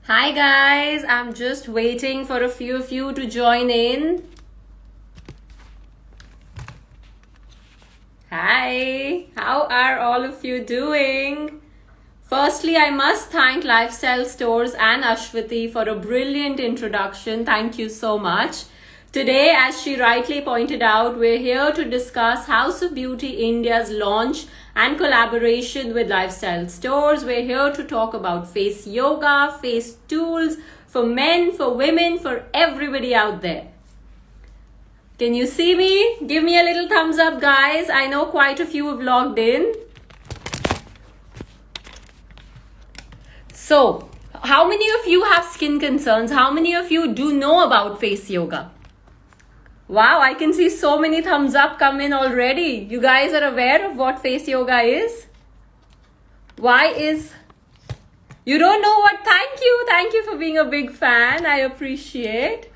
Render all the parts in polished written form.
Hi guys, I'm just waiting for a few of you to join in. Hi, how are all of you doing? Firstly, I must thank Lifestyle Stores and Ashwati for a brilliant introduction. Thank you so much. Today, as she rightly pointed out, we're here to discuss House of Beauty India's launch and collaboration with Lifestyle Stores. We're here to talk about face yoga, face tools for men, for women, for everybody out there. Can you see me? Give me a little thumbs up, guys. I know quite a few have logged in. So, how many of you have skin concerns? How many of you do know about face yoga? Wow, I can see so many thumbs up come in already. You guys are aware of what face yoga is? You don't know what? Thank you for being a big fan. I appreciate.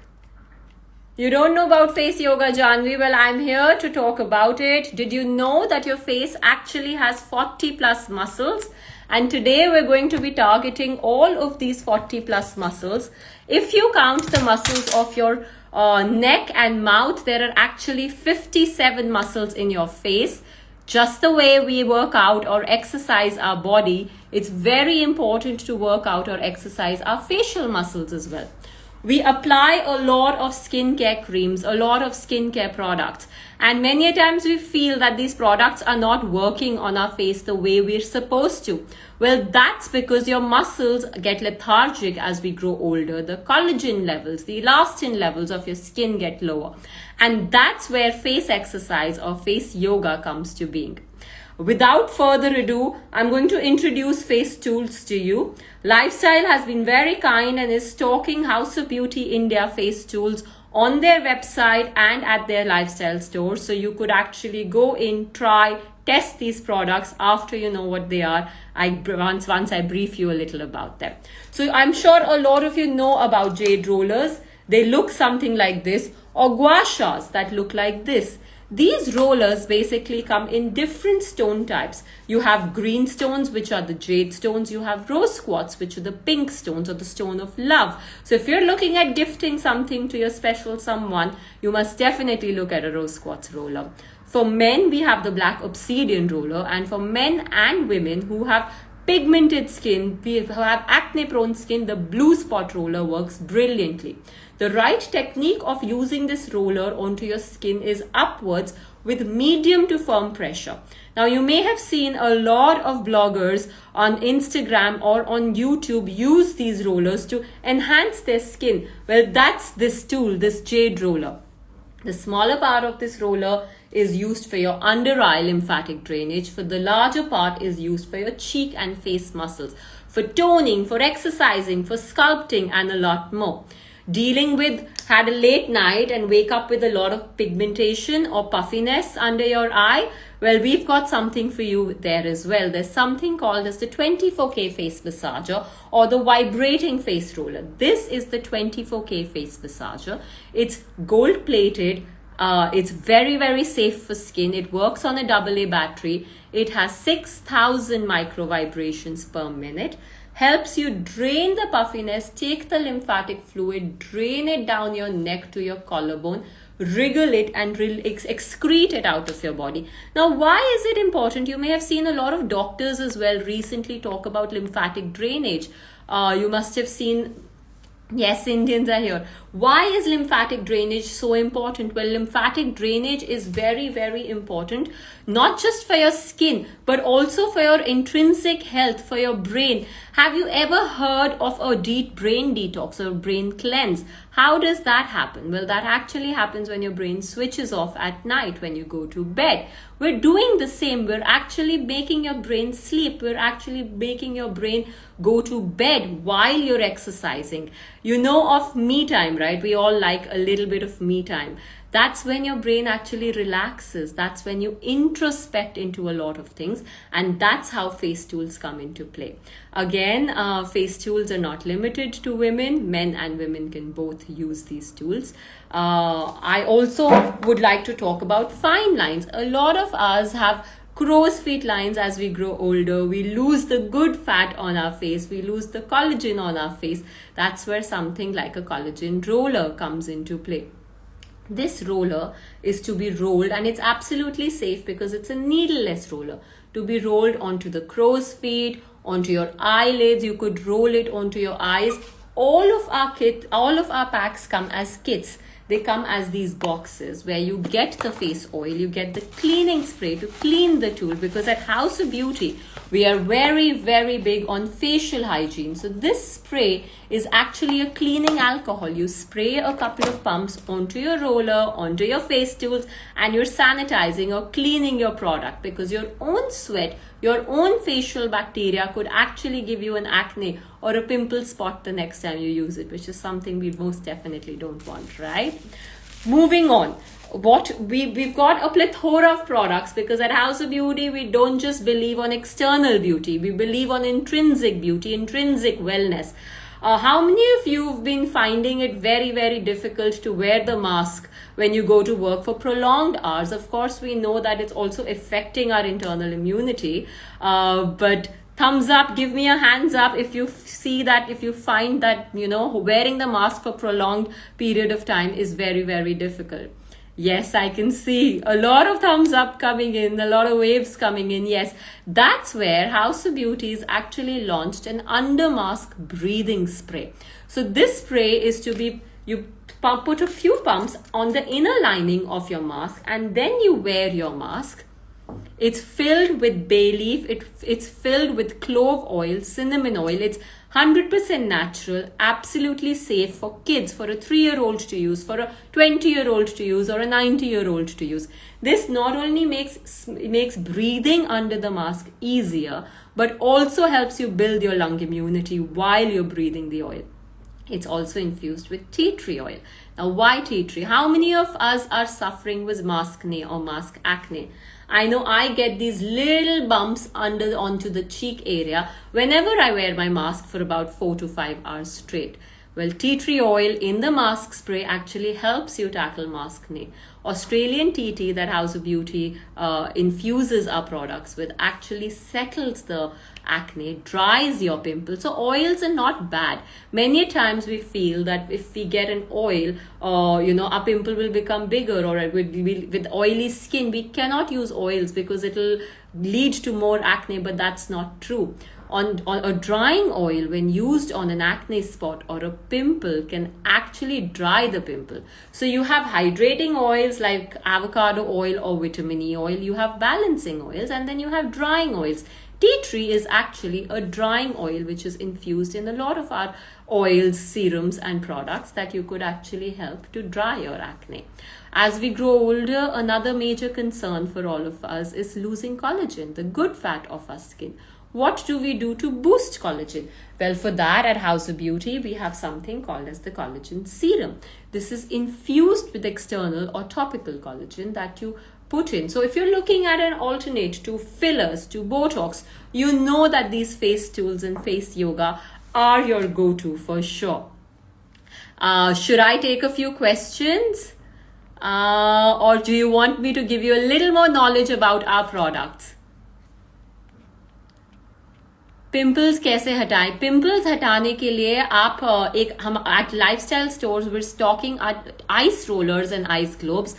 You don't know about face yoga, Janvi? Well, I'm here to talk about it. Did you know that your face actually has 40 plus muscles? And today we're going to be targeting all of these 40 plus muscles. If you count the muscles of your neck and mouth, there are actually 57 muscles in your face. Just the way we work out or exercise our body, it's very important to work out or exercise our facial muscles as well. We apply a lot of skincare creams, a lot of skincare products. And many a times we feel that these products are not working on our face the way we're supposed to. Well, that's because your muscles get lethargic as we grow older. The collagen levels, the elastin levels of your skin get lower. And that's where face exercise or face yoga comes to being. Without further ado, I'm going to introduce face tools to you. Lifestyle has been very kind and is stocking House of Beauty India face tools on their website and at their Lifestyle stores. So you could actually go in, try, test these products after you know what they are. Once I brief you a little about them. So I'm sure a lot of you know about jade rollers. They look something like this, or gua shas that look like this. These rollers basically come in different stone types. You have green stones, which are the jade stones. You have rose quartz, which are the pink stones or the stone of love. So if you're looking at gifting something to your special someone, you must definitely look at a rose quartz roller. For men, we have the black obsidian roller. And for men and women who have pigmented skin, we have acne prone skin, the blue spot roller works brilliantly. The right technique of using this roller onto your skin is upwards with medium to firm pressure. Now you may have seen a lot of bloggers on Instagram or on YouTube use these rollers to enhance their skin. Well, that's this tool, this jade roller. The smaller part of this roller is used for your under eye lymphatic drainage. For the larger part is used for your cheek and face muscles, for toning, for exercising, for sculpting, and a lot more. Had a late night and wake up with a lot of pigmentation or puffiness under your eye? Well, we've got something for you there as well. There's something called as the 24K face massager or the vibrating face roller. This is the 24K face massager. It's gold plated. It's very, very safe for skin. It works on a AA battery. It has 6,000 micro vibrations per minute. Helps you drain the puffiness, take the lymphatic fluid, drain it down your neck to your collarbone, wriggle it and excrete it out of your body. Now, why is it important? You may have seen a lot of doctors as well recently talk about lymphatic drainage. You must have seen. Yes, Indians are here. Why is lymphatic drainage so important? Well, lymphatic drainage is very, very important, not just for your skin, but also for your intrinsic health, for your brain. Have you ever heard of a deep brain detox or brain cleanse? How does that happen? Well, that actually happens when your brain switches off at night when you go to bed. We're doing the same. We're actually making your brain sleep. We're actually making your brain go to bed while you're exercising. You know of me time, right? We all like a little bit of me time. That's when your brain actually relaxes. That's when you introspect into a lot of things. And that's how face tools come into play. Again, face tools are not limited to women. Men and women can both use these tools. I also would like to talk about fine lines. A lot of us have crow's feet lines as we grow older. We lose the good fat on our face. We lose the collagen on our face. That's where something like a collagen roller comes into play. This roller is to be rolled, and it's absolutely safe because it's a needleless roller, to be rolled onto the crow's feet, onto your eyelids. You could roll it onto your eyes. All of our packs come as kits. They come as these boxes where you get the face oil, you get the cleaning spray to clean the tool, because at House of Beauty, we are very, very big on facial hygiene. So this spray is actually a cleaning alcohol. You spray a couple of pumps onto your roller, onto your face tools, and you're sanitizing or cleaning your product, because your own sweat, your own facial bacteria could actually give you an acne or a pimple spot the next time you use it, which is something we most definitely don't want, right? Moving on. We've got a plethora of products, because at House of Beauty, we don't just believe on external beauty. We believe on intrinsic beauty, intrinsic wellness. How many of you have been finding it very, very difficult to wear the mask when you go to work for prolonged hours? Of course, we know that it's also affecting our internal immunity. But thumbs up, give me a hands up if you see that, if you find that, wearing the mask for prolonged period of time is very, very difficult. Yes, I can see a lot of thumbs up coming in, a lot of waves coming in. Yes, that's where House of Beauty has actually launched an under mask breathing spray. So this spray is to be, you put a few pumps on the inner lining of your mask, and then you wear your mask. It's filled with bay leaf, it's filled with clove oil, cinnamon oil. It's 100% natural, absolutely safe for kids, for a 3-year-old to use, for a 20-year-old to use, or a 90-year-old to use. This not only makes breathing under the mask easier, but also helps you build your lung immunity while you're breathing the oil. It's also infused with tea tree oil. Now, why tea tree? How many of us are suffering with maskne or mask acne? I know I get these little bumps onto the cheek area whenever I wear my mask for about 4 to 5 hours straight. Well, tea tree oil in the mask spray actually helps you tackle maskne. Australian tea tree that House of Beauty infuses our products with actually settles the acne, dries your pimples. So oils are not bad. Many times we feel that if we get an oil, our pimple will become bigger, or with oily skin, we cannot use oils because it'll lead to more acne, but that's not true. On a drying oil, when used on an acne spot or a pimple, can actually dry the pimple. So you have hydrating oils like avocado oil or vitamin E oil, you have balancing oils, and then you have drying oils. Tea tree is actually a drying oil which is infused in a lot of our oils, serums, and products that you could actually help to dry your acne. As we grow older, another major concern for all of us is losing collagen, the good fat of our skin. What do we do to boost collagen? Well, for that at House of Beauty, we have something called as the collagen serum. This is infused with external or topical collagen that you put in. So if you're looking at an alternate to fillers, to Botox, you know that these face tools and face yoga are your go-to for sure. Should I take a few questions? Or do you want me to give you a little more knowledge about our products? Pimples कैसे हटाएं? Pimples हटाने के लिए आप हम at Lifestyle stores we stocking ice rollers and ice globes.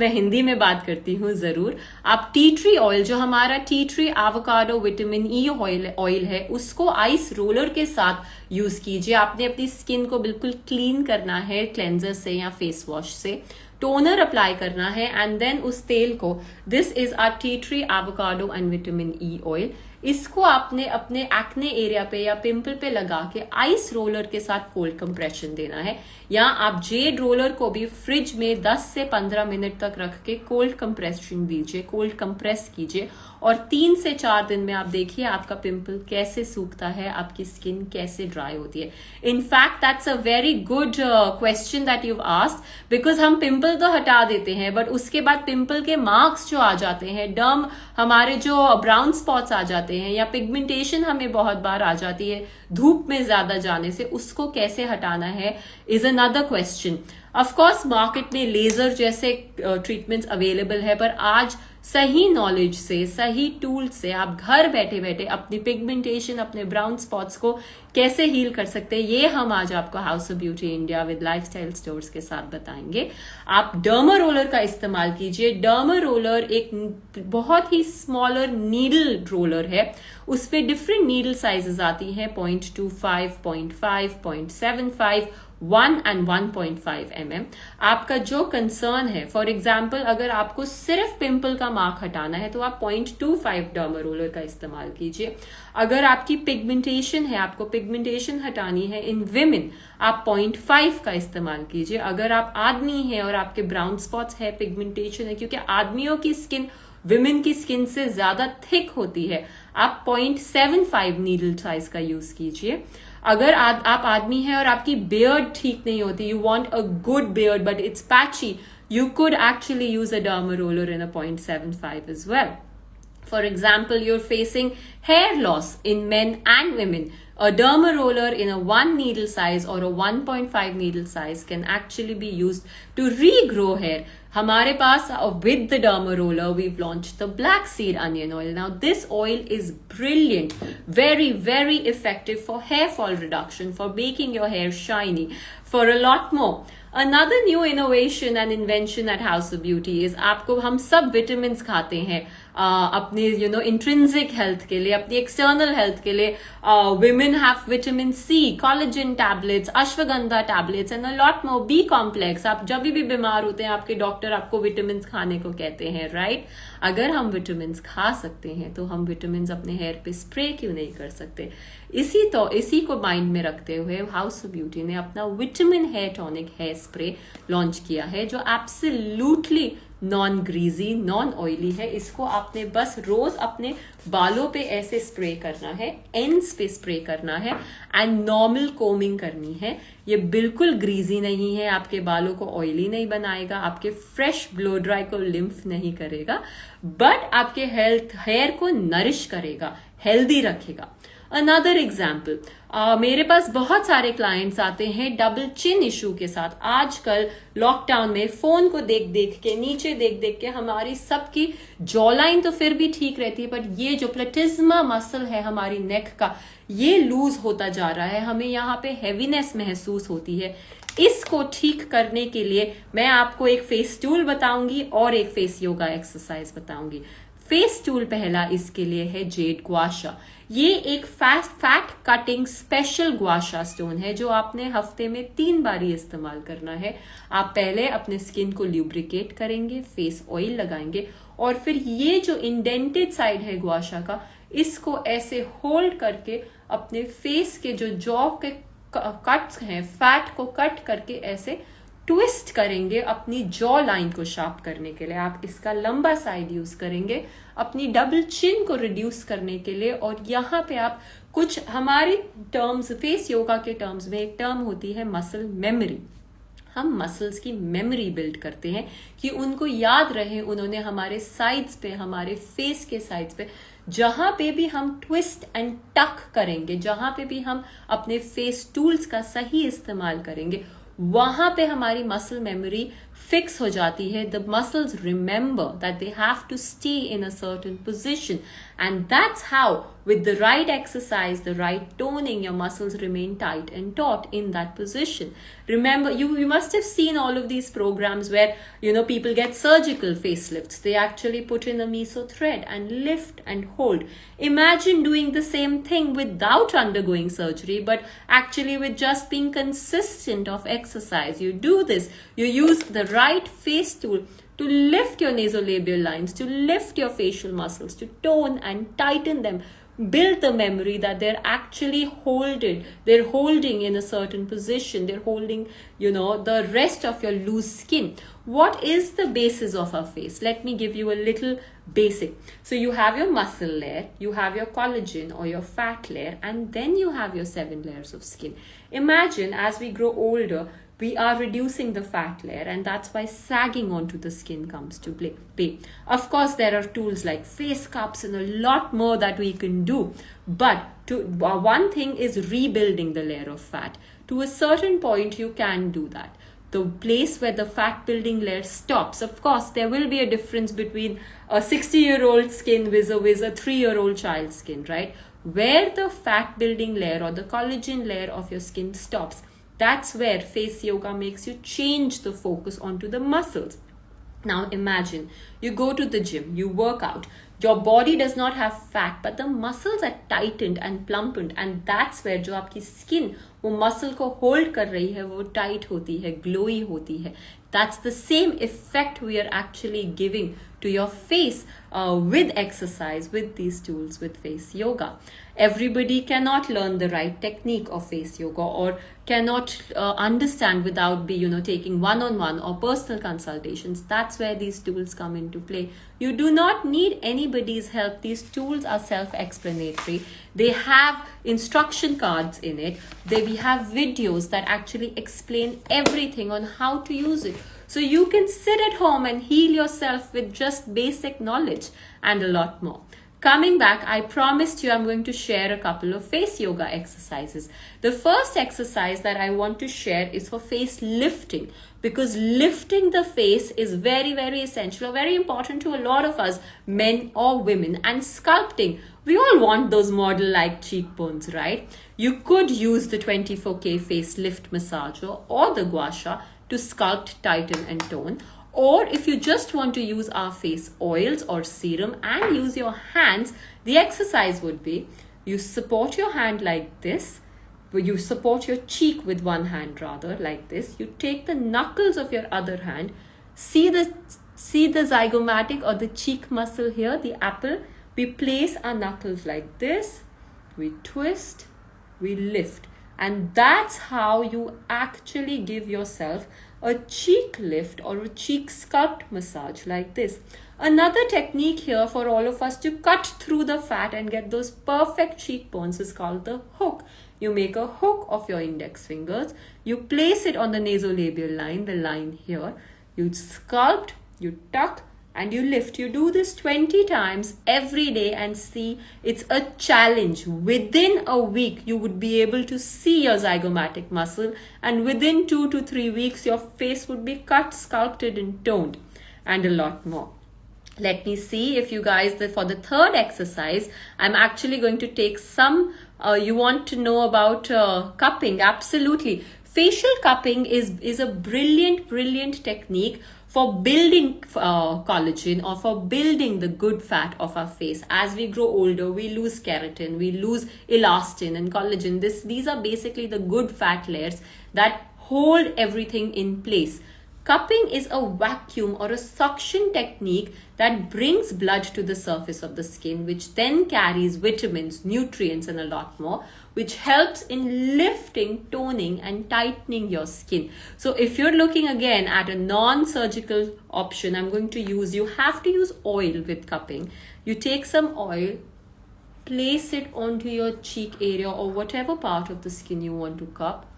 मैं हिंदी में बात करती हूँ जरूर. आप टी ट्री ऑयल, जो हमारा T tree avocado vitamin E oil है, उसको आइस रोलर के साथ यूज कीजिए. आपने अपनी स्किन को बिल्कुल क्लीन करना है क्लेंजर से या फेस वॉश से. टोनर अप्लाई करना है एंड देन उस तेल को, this is our tea tree avocado and vitamin E oil, इसको आपने अपने एक्ने एरिया पे या पिंपल पे लगा के आइस रोलर के साथ कोल्ड कंप्रेशन देना है. या आप जेड रोलर को भी फ्रिज में 10 से 15 मिनट तक रख के कोल्ड कंप्रेशन दीजिए, कोल्ड कंप्रेस कीजिए, और 3 से 4 दिन में आप देखिए आपका पिंपल कैसे सूखता है, आपकी स्किन कैसे ड्राई होती है. In fact that's a very good question that you asked, because हम पिंपल तो हटा देते हैं बट उसके बाद पिंपल के मार्क्स जो आ जाते हैं, डर्म, हमारे जो ब्राउन स्पॉट्स आ जाते हैं, या पिगमेंटेशन हमें बहुत बार आ जाती है धूप में ज्यादा जाने से, उसको कैसे हटाना है is another question. Of course market में लेजर जैसे ट्रीटमेंट्स अवेलेबल है, पर आज सही नॉलेज से, सही टूल से आप घर बैठे बैठे अपनी पिगमेंटेशन, अपने ब्राउन स्पॉट्स को कैसे हील कर सकते हैं, ये हम आज आपको house of beauty India with lifestyle stores के साथ बताएंगे। आप डर्मा रोलर का इस्तेमाल कीजिए। डर्मा रोलर एक बहुत ही स्मॉलर नीडल रोलर है, उस पे डिफरेंट नीडल साइजेस आती हैं, 0.25, 0.5, 0.75, 1 and 1.5 mm। आपका जो कंसर्न है, फॉर एग्जाम्पल अगर आपको सिर्फ पिंपल का मार्क हटाना है तो आप 0.25 डर्मा रोलर का इस्तेमाल कीजिए। अगर आपकी पिगमेंटेशन है, आपको पिगमेंटेशन हटानी है इन विमेन, आप 0.5 का इस्तेमाल कीजिए। अगर आप आदमी हैं और आपके ब्राउन स्पॉट्स है, पिगमेंटेशन है, क्योंकि आदमियों की स्किन विमेन की स्किन से ज्यादा थिक होती है, आप 0.75 नीडल साइज का यूज कीजिए। अगर आप आदमी हैं और आपकी बियर्ड ठीक नहीं होती, you want a good beard but it's patchy, you could actually use a derma roller in a 0.75 as well. For example, you're facing hair loss in men and women. A derma roller in a 1 needle size or a 1.5 needle size can actually be used to regrow hair. हमारे पास with the derma roller we've launched the black seed onion oil. Now this oil is brilliant, very effective for hair fall reduction, for making your hair shiny, for a lot more. Another new innovation and invention at House of Beauty is आपको हम सब vitamins खाते हैं अपने intrinsic health के लिए, अपनी external health के लिए। women have vitamin C, collagen tablets, ashwagandha tablets and a lot more, B complex। आप जब भी बीमार होते हैं आपके डॉक्टर आपको विटामिन्स खाने को कहते हैं, राइट? अगर हम विटामिन्स खा सकते हैं तो हम विटामिन्स अपने हेयर पे स्प्रे क्यों नहीं कर सकते? इसी को माइंड में रखते हुए हाउस ऑफ ब्यूटी ने अपना vitamin hair tonic hair spray launch किया है, जो absolutely non greasy, non oily है। इसको आपने बस रोज अपने बालों पे ऐसे स्प्रे करना है, एंड्स पे स्प्रे करना है एंड नॉर्मल कोमिंग करनी है। ये बिल्कुल ग्रीजी नहीं है, आपके बालों को ऑयली नहीं बनाएगा, आपके फ्रेश ब्लो ड्राई को लिम्फ नहीं करेगा, बट आपके हेयर को नरिश करेगा, हेल्दी रखेगा। अनदर एग्जाम्पल, मेरे पास बहुत सारे क्लाइंट्स आते हैं डबल चिन इशू के साथ। आजकल लॉकडाउन में फोन को देख देख के, नीचे देख देख के हमारी सबकी जॉलाइन तो फिर भी ठीक रहती है, बट ये जो प्लेटिज्मा मसल है हमारी नेक का, ये लूज होता जा रहा है, हमें यहाँ पे हेवीनेस महसूस होती है। इसको ठीक करने के लिए मैं आपको एक फेस टूल बताऊंगी और एक फेस योगा एक्सरसाइज बताऊंगी। फेस टूल पहला इसके लिए है जेड गुआशा। ये एक फैट कटिंग स्पेशल गुआशा स्टोन है जो आपने हफ्ते में 3 बार ही इस्तेमाल करना है। आप पहले अपने स्किन को ल्यूब्रिकेट करेंगे, फेस ऑयल लगाएंगे और फिर ये जो इंडेंटेड साइड है गुआशा का, इसको ऐसे होल्ड करके अपने फेस के जो जॉ के कट्स हैं, फैट को कट करके ऐसे ट्विस्ट करेंगे अपनी जॉ लाइन को शार्प करने के लिए। आप इसका लंबा साइड यूज करेंगे अपनी डबल चिन को रिड्यूस करने के लिए। और यहाँ पे आप कुछ हमारी टर्म्स, फेस योगा के टर्म्स में एक टर्म होती है मसल मेमोरी। हम मसल्स की मेमोरी बिल्ड करते हैं कि उनको याद रहे, उन्होंने हमारे साइड्स पे, हमारे फेस के साइड्स पे, जहां पे भी हम ट्विस्ट एंड टक करेंगे, जहां पे भी हम अपने फेस टूल्स का सही इस्तेमाल करेंगे, वहां पे हमारी मसल मेमोरी फिक्स हो जाती है। The muscles remember that they have to stay in a certain position and that's how with the right exercise, the right toning, your muscles remain tight and taut in that position. Remember, you must have seen all of these programs where people get surgical facelifts. They actually put in a meso thread and lift and hold. Imagine doing the same thing without undergoing surgery, but actually with just being consistent of exercise. You do this, you use the right face tool to lift your nasolabial lines, to lift your facial muscles, to tone and tighten them. Build the memory that they're actually holding in a certain position. They're holding, the rest of your loose skin. What is the basis of our face? Let me give you a little basic. So you have your muscle layer, you have your collagen or your fat layer, and then you have your 7 layers of skin. Imagine as we grow older, we are reducing the fat layer, and that's why sagging onto the skin comes to play. Of course, there are tools like face cups and a lot more that we can do. But one thing is rebuilding the layer of fat. To a certain point, you can do that. the place where the fat building layer stops. Of course, there will be a difference between a 60-year-old skin vis-a-vis a 3-year-old child's skin, right? Where the fat building layer or the collagen layer of your skin stops, that's where face yoga makes you change the focus onto the muscles. Now imagine you go to the gym, you work out, your body does not have fat, but the muscles are tightened and plumpened, and that's where जो आपकी skin वो muscle को hold कर रही है, वो tight होती है, glowy होती है. That's the same effect we are actually giving to your face with exercise, with these tools, with face yoga. Everybody cannot learn the right technique of face yoga or cannot understand without taking one-on-one or personal consultations. That's where these tools come into play. You do not need anybody's help. These tools are self-explanatory. They have instruction cards in it. We have videos that actually explain everything on how to use it. So you can sit at home and heal yourself with just basic knowledge and a lot more. Coming back, I promised you I'm going to share a couple of face yoga exercises. The first exercise that I want to share is for face lifting, because lifting the face is very, very essential, very important to a lot of us, men or women. And sculpting, we all want those model-like cheekbones, right? You could use the 24K face lift massager or the gua sha to sculpt, tighten and tone. Or if you just want to use our face oils or serum and use your hands, the exercise would be you support your hand like this. You support your cheek with one hand rather like this. You take the knuckles of your other hand. See the zygomatic or the cheek muscle here, the apple. We place our knuckles like this. We twist, we lift. And that's how you actually give yourself a cheek lift or a cheek sculpt massage like this. Another technique here for all of us to cut through the fat and get those perfect cheekbones is called the hook. You make a hook of your index fingers. You place it on the nasolabial line, the line here. You sculpt, you tuck, and you lift. You do this 20 times every day and see, it's a challenge. Within a week, you would be able to see your zygomatic muscle, and within 2 to 3 weeks, your face would be cut, sculpted and toned, and a lot more. Let me see if you guys, for the third exercise, I'm actually going to take some, you want to know about cupping. Absolutely. Facial cupping is a brilliant technique for building collagen or for building the good fat of our face. As we grow older, we lose keratin, we lose elastin and collagen. These are basically the good fat layers that hold everything in place. Cupping is a vacuum or a suction technique that brings blood to the surface of the skin, which then carries vitamins, nutrients, and a lot more, which helps in lifting, toning, and tightening your skin. So if you're looking again at a non-surgical option, you have to use oil with cupping. You take some oil, place it onto your cheek area or whatever part of the skin you want to cup.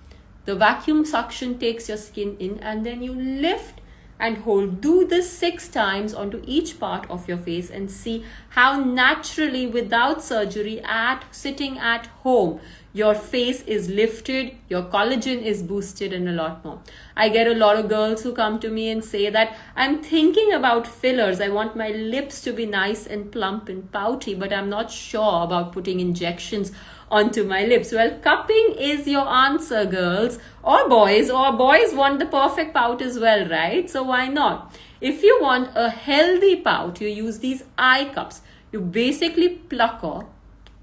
The vacuum suction takes your skin in, and then you lift and hold. Do this 6 times onto each part of your face and see how naturally, without surgery, sitting at home, your face is lifted, your collagen is boosted, and a lot more. I get a lot of girls who come to me and say that I'm thinking about fillers. I want my lips to be nice and plump and pouty, but I'm not sure about putting injections onto my lips. Well, cupping is your answer, girls or boys want the perfect pout as well, right? So why not? If you want a healthy pout, you use these eye cups. You basically pluck off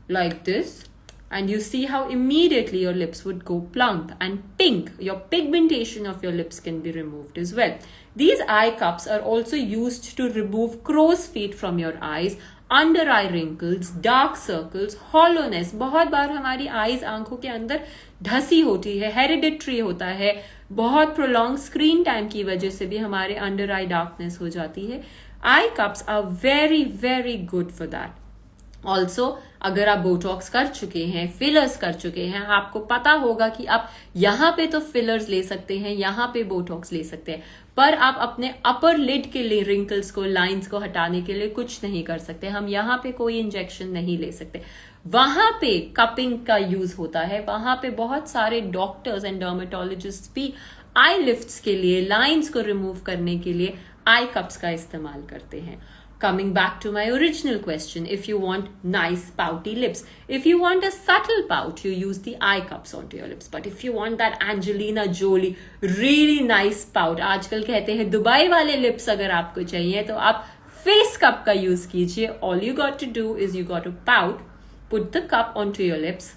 like this, and you see how immediately your lips would go plump and pink. Your pigmentation of your lips can be removed as well. These eye cups are also used to remove crow's feet from your eyes, under I wrinkles, dark circles, hollowness. बहुत बार हमारी eyes आंखों के अंदर ढसी होती है, hereditary होता है, बहुत प्रोलॉन्ग स्क्रीन टाइम की वजह से भी हमारे अंडर आई डार्कनेस हो जाती है. Eye cups are very very good for that. Also अगर आप बोटॉक्स कर चुके हैं, फिलर्स कर चुके हैं, आपको पता होगा कि आप यहाँ पे तो फिलर्स ले सकते हैं, यहाँ पे बोटॉक्स ले सकते हैं, पर आप अपने अपर लिड के लिए रिंकल्स को, लाइंस को हटाने के लिए कुछ नहीं कर सकते. हम यहाँ पे कोई इंजेक्शन नहीं ले सकते. वहां पे कपिंग का यूज होता है, वहां पे बहुत सारे डॉक्टर्स एंड डर्मेटोलॉजिस्ट भी आई लिफ्ट्स के लिए, लाइंस को रिमूव करने के लिए आई कप्स का इस्तेमाल करते हैं. Coming back to my original question, if you want nice pouty lips, if you want a subtle pout, you use the eye cups onto your lips. But if you want that Angelina Jolie really nice pout, आजकल कहते हैं Dubai वाले lips अगर आपको चाहिए तो आप face cup का use कीजिए. All you got to do is you got to pout, put the cup onto your lips,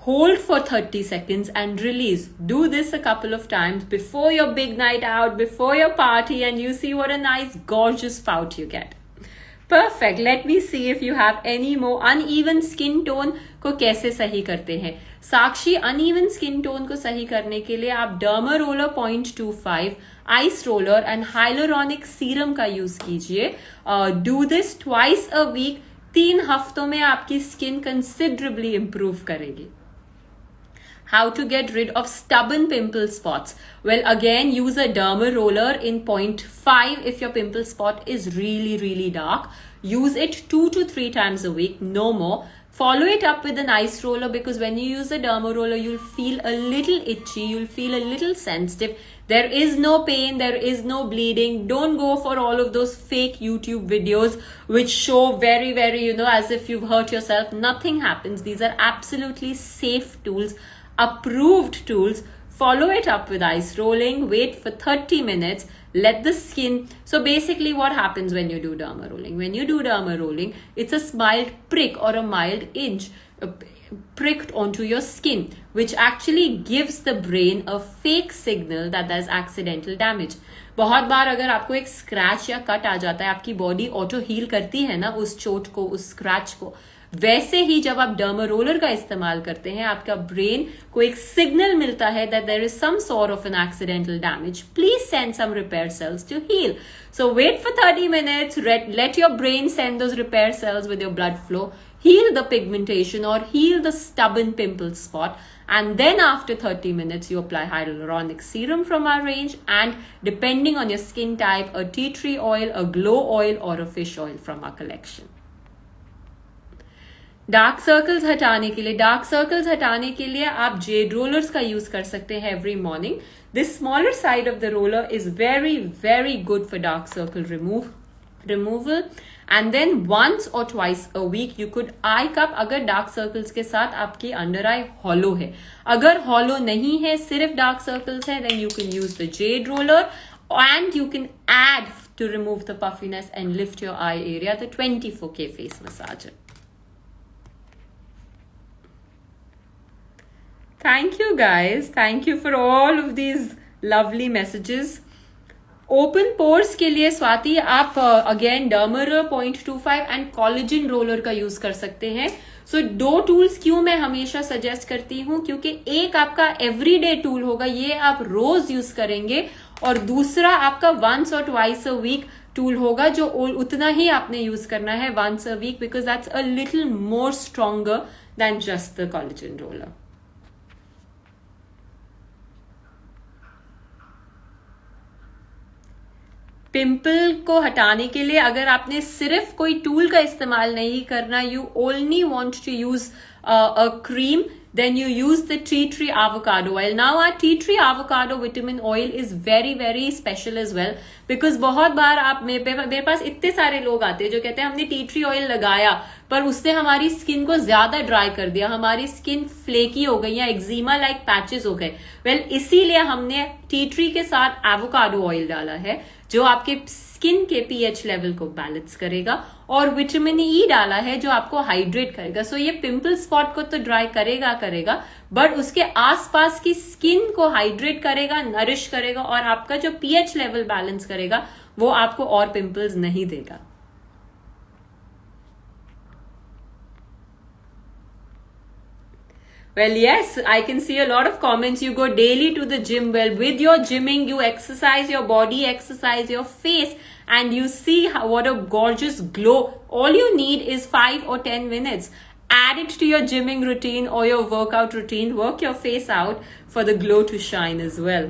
hold for 30 seconds and release. Do this a couple of times before your big night out, before your party, and you see what a nice, gorgeous pout you get. Perfect. Let me see if you have any more. Uneven skin tone को कैसे सही करते हैं? साक्षी, uneven skin tone को सही करने के लिए आप Derma Roller 0.25, Ice Roller and Hyaluronic Serum का यूज कीजिए. Do this twice a week. 3 हफ्तों में आपकी स्किन considerably improve करेगी. How to get rid of stubborn pimple spots? Well, again, use a derma roller in 0.5 if your pimple spot is really dark. Use it 2 to 3 times a week, no more. Follow it up with an ice roller, because when you use a derma roller, you'll feel a little itchy, you'll feel a little sensitive. There is no pain, there is no bleeding. Don't go for all of those fake YouTube videos which show very, as if you've hurt yourself. Nothing happens. These are absolutely safe tools, approved tools. Follow it up with ice rolling, wait for 30 minutes, let the skin. So basically what happens when you do derma rolling? When you do derma rolling, it's a mild prick or a mild inch pricked onto your skin, which actually gives the brain a fake signal that there's accidental damage. बहुत बार अगर आपको एक scratch या cut आ जाता है, आपकी body auto heal करती है ना उस चोट को, उस स्क्रैच को. वैसे ही जब आप डर्मा रोलर का इस्तेमाल करते हैं, आपका ब्रेन को एक सिग्नल मिलता है that there is some sort of an accidental damage. Please send some repair cells to heal. So wait for 30 minutes, let your brain send those repair cells with your blood flow, heal the pigmentation or heal the stubborn pimple spot. And then after 30 minutes, you apply hyaluronic serum from our range, and depending on your skin type, a tea tree oil, a glow oil or a fish oil from our collection. Dark circles हटाने के लिए आप Z rollers का use कर सकते हैं every morning. This smaller side of the roller is very good for dark circle removal. And then once or twice a week you could eye cup, अगर dark circles के साथ आपकी under आई hollow है. अगर hollow नहीं है, सिर्फ dark circles है, then you can use the jade roller and you can add to remove the puffiness and lift your eye area the 24K face massager. Thank you guys. Thank you for all of these lovely messages. Open pores के लिए स्वाति आप again Derma Roller 0.25 and collagen roller का use कर सकते हैं. So 2 tools क्यों मैं हमेशा सजेस्ट करती हूँ, क्योंकि एक आपका एवरीडे टूल होगा, ये आप रोज यूज करेंगे, और दूसरा आपका once or twice a week tool होगा, जो उतना ही आपने यूज करना है once a week, because that's a little more stronger than just the collagen roller. पिंपल को हटाने के लिए अगर आपने सिर्फ कोई टूल का इस्तेमाल नहीं करना, you only want to use a cream, then you use the tea tree avocado oil. Now our tea tree avocado vitamin oil is very special as well, because बहुत बार आप मेरे पास इतने सारे लोग आते हैं जो कहते हैं हमने टी ट्री ऑयल लगाया पर उससे हमारी स्किन को ज्यादा ड्राई कर दिया, हमारी स्किन फ्लेकी हो गई या एक्जिमा लाइक पैचेस हो गए. वेल इसीलिए हमने टी ट्री के साथ एवोकाडो ऑयल डाला है, जो आपके स्किन के पीएच लेवल को बैलेंस करेगा, और विटामिन ई डाला है जो आपको हाइड्रेट करेगा. सो ये पिंपल स्पॉट को तो ड्राई करेगा बट उसके आसपास की स्किन को हाइड्रेट करेगा, नरिश करेगा, और आपका जो पीएच लेवल बैलेंस करेगा वो आपको और पिंपल्स नहीं देगा. Well, yes, I can see a lot of comments. You go daily to the gym. Well, with your gymming, you exercise your body, exercise your face, and you see what a gorgeous glow. All you need is 5 or 10 minutes. Add it to your gymming routine or your workout routine. Work your face out for the glow to shine as well.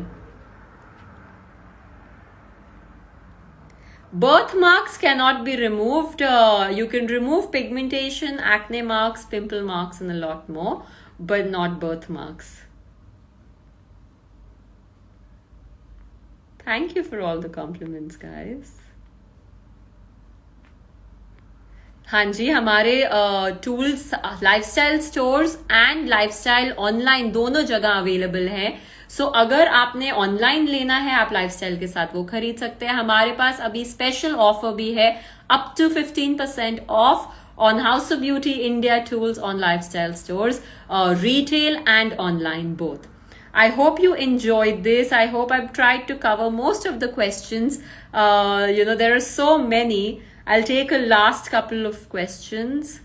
Birthmarks cannot be removed. You can remove pigmentation, acne marks, pimple marks, and a lot more, but not birthmarks. Thank you for all the compliments, guys. हाँ जी, हमारे tools lifestyle stores and lifestyle online दोनों जगह available हैं. सो अगर आपने online लेना है, आप लाइफस्टाइल के साथ वो खरीद सकते हैं. हमारे पास अभी स्पेशल ऑफर भी है, up to 15% off on House of Beauty India tools on lifestyle stores, retail and online both. I hope you enjoyed this. I hope I've tried to cover most of the questions. There are so many. I'll take a last couple of questions.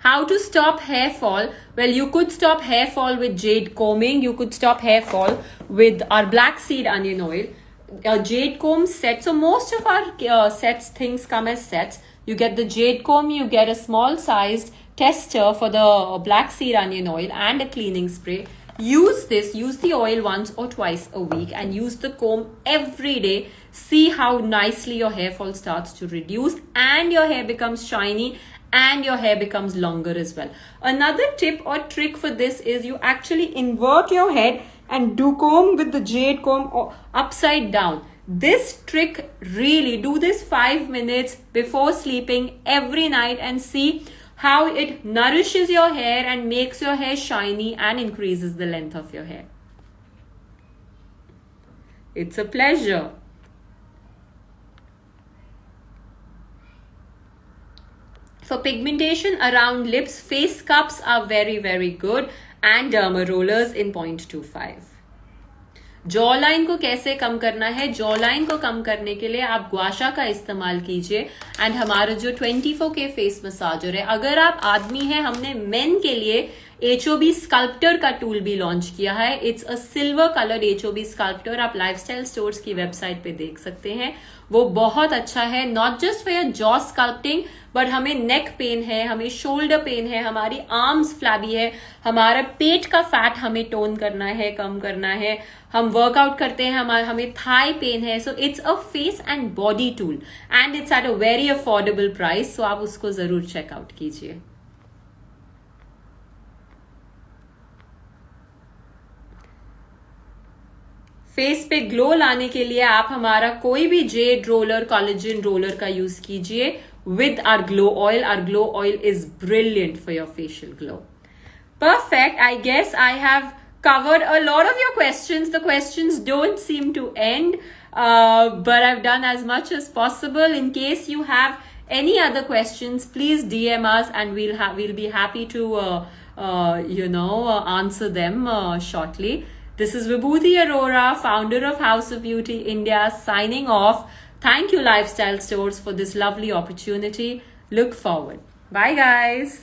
How to stop hair fall? Well, you could stop hair fall with jade combing. You could stop hair fall with our black seed onion oil. Jade comb set. So most of our things come as sets. You get the jade comb, you get a small sized tester for the black seed onion oil and a cleaning spray. Use the oil once or twice a week and use the comb every day. See how nicely your hair fall starts to reduce and your hair becomes shiny and your hair becomes longer as well. Another tip or trick for this is you actually invert your head and do comb with the jade comb or upside down. This trick, really do this 5 minutes before sleeping every night and see how it nourishes your hair and makes your hair shiny and increases the length of your hair. It's a pleasure. For pigmentation around lips, face cups are very, very good and derma rollers in 0.25. Jaw line को कैसे कम करना है? Jaw line को कम करने के लिए आप गुआशा का इस्तेमाल कीजिए एंड हमारा जो 24K फेस मसाजर है. अगर आप आदमी हैं, हमने मेन के लिए HOB स्कल्प्टर का टूल भी लॉन्च किया है. It's a silver colour HOB sculptor. आप लाइफस्टाइल स्टोर्स की वेबसाइट पे देख सकते हैं. वो बहुत अच्छा है, not just for your jaw sculpting, but हमें नेक पेन है, हमें शोल्डर पेन है, हमारी आर्म्स फ्लैबी है, हमारा पेट का फैट हमें टोन करना है, कम करना है, हम वर्कआउट करते हैं, हमें थाई पेन है. So it's a face and body tool and it's at a very affordable price. सो आप उसको जरूर चेकआउट कीजिए. फेस पे ग्लो लाने के लिए आप हमारा कोई भी जेड रोलर, कोलेजन रोलर का यूज कीजिए with our glow oil. Our glow oil is brilliant for your facial glow. Perfect. I guess I have covered a lot of your questions. The questions don't seem to end, but I've done as much as possible. In case you have any other questions, please DM us and we'll be happy to answer them shortly. This is Vibhuti Arora, founder of House of Beauty India, signing off. Thank you, Lifestyle Stores, for this lovely opportunity. Look forward. Bye, guys.